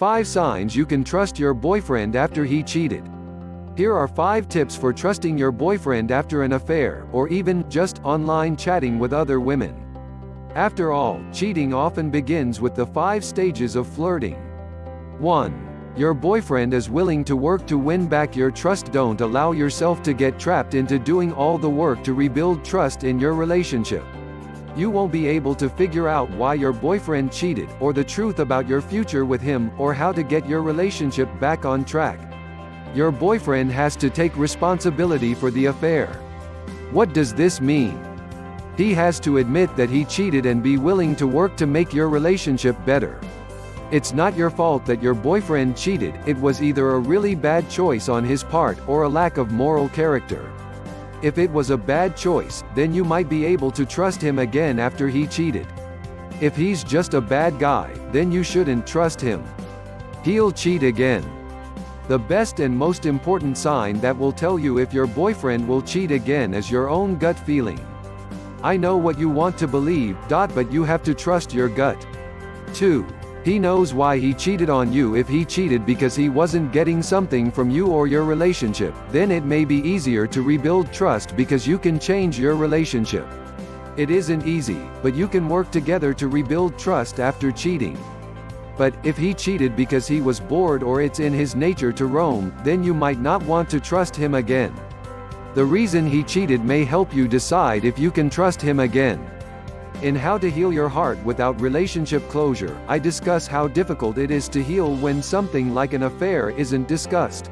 5 signs you can trust your boyfriend after he cheated. Here are 5 tips for trusting your boyfriend after an affair, or even just online chatting with other women. After all, cheating often begins with the 5 stages of flirting. 1. Your boyfriend is willing to work to win back your trust. Don't allow yourself to get trapped into doing all the work to rebuild trust in your relationship. You won't be able to figure out why your boyfriend cheated, or the truth about your future with him, or how to get your relationship back on track. Your boyfriend has to take responsibility for the affair. What does this mean? He has to admit that he cheated and be willing to work to make your relationship better. It's not your fault that your boyfriend cheated. It was either a really bad choice on his part, or a lack of moral character. If it was a bad choice, then you might be able to trust him again after he cheated. If he's just a bad guy, then you shouldn't trust him. He'll cheat again. The best and most important sign that will tell you if your boyfriend will cheat again is your own gut feeling. I know what you want to believe, but you have to trust your gut. 2. He knows why he cheated on you. If he cheated because he wasn't getting something from you or your relationship, then it may be easier to rebuild trust because you can change your relationship. It isn't easy, but you can work together to rebuild trust after cheating. But if he cheated because he was bored or it's in his nature to roam, then you might not want to trust him again. The reason he cheated may help you decide if you can trust him again. In How to Heal Your Heart Without Relationship Closure, I discuss how difficult it is to heal when something like an affair isn't discussed.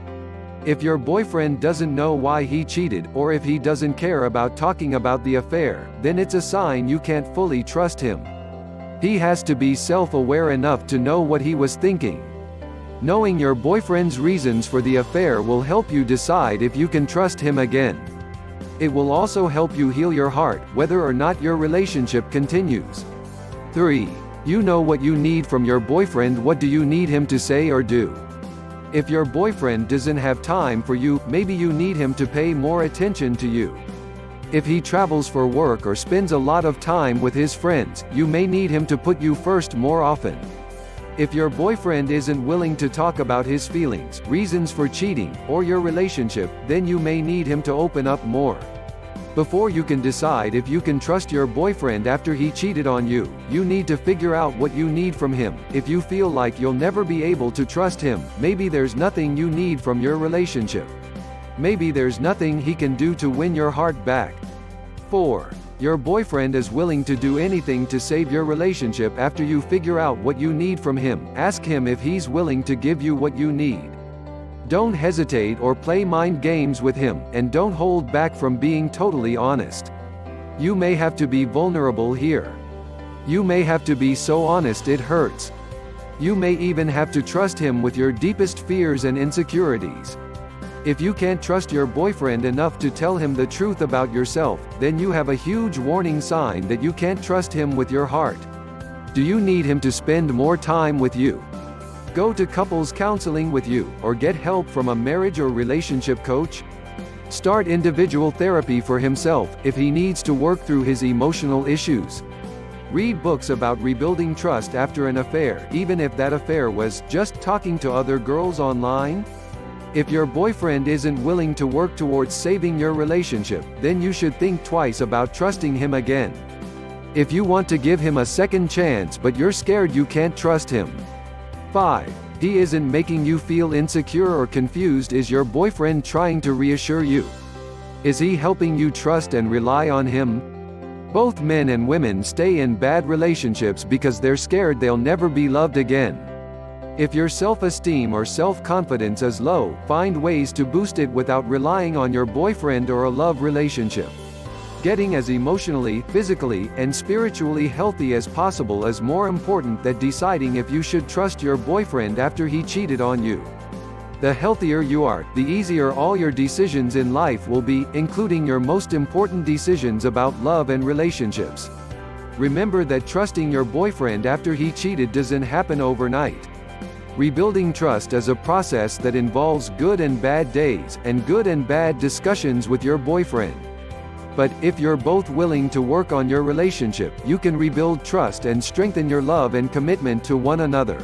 If your boyfriend doesn't know why he cheated, or if he doesn't care about talking about the affair, then it's a sign you can't fully trust him. He has to be self-aware enough to know what he was thinking. Knowing your boyfriend's reasons for the affair will help you decide if you can trust him again. It will also help you heal your heart, whether or not your relationship continues. 3. You know what you need from your boyfriend. What do you need him to say or do? If your boyfriend doesn't have time for you, maybe you need him to pay more attention to you. If he travels for work or spends a lot of time with his friends, you may need him to put you first more often. If your boyfriend isn't willing to talk about his feelings, reasons for cheating, or your relationship, then you may need him to open up more. Before you can decide if you can trust your boyfriend after he cheated on you, you need to figure out what you need from him. If you feel like you'll never be able to trust him, maybe there's nothing you need from your relationship. Maybe there's nothing he can do to win your heart back. 4. Your boyfriend is willing to do anything to save your relationship. After you figure out what you need from him, ask him if he's willing to give you what you need. Don't hesitate or play mind games with him, and don't hold back from being totally honest. You may have to be vulnerable here. You may have to be so honest it hurts. You may even have to trust him with your deepest fears and insecurities. If you can't trust your boyfriend enough to tell him the truth about yourself, then you have a huge warning sign that you can't trust him with your heart. Do you need him to spend more time with you? Go to couples counseling with you, or get help from a marriage or relationship coach? Start individual therapy for himself, if he needs to work through his emotional issues. Read books about rebuilding trust after an affair, even if that affair was just talking to other girls online. If your boyfriend isn't willing to work towards saving your relationship, then you should think twice about trusting him again. If you want to give him a second chance but you're scared you can't trust him. 5. He isn't making you feel insecure or confused. Is your boyfriend trying to reassure you? Is he helping you trust and rely on him? Both men and women stay in bad relationships because they're scared they'll never be loved again. If your self-esteem or self-confidence is low, find ways to boost it without relying on your boyfriend or a love relationship. Getting as emotionally, physically, and spiritually healthy as possible is more important than deciding if you should trust your boyfriend after he cheated on you. The healthier you are, the easier all your decisions in life will be, including your most important decisions about love and relationships. Remember that trusting your boyfriend after he cheated doesn't happen overnight. Rebuilding trust is a process that involves good and bad days, and good and bad discussions with your boyfriend. But if you're both willing to work on your relationship, you can rebuild trust and strengthen your love and commitment to one another.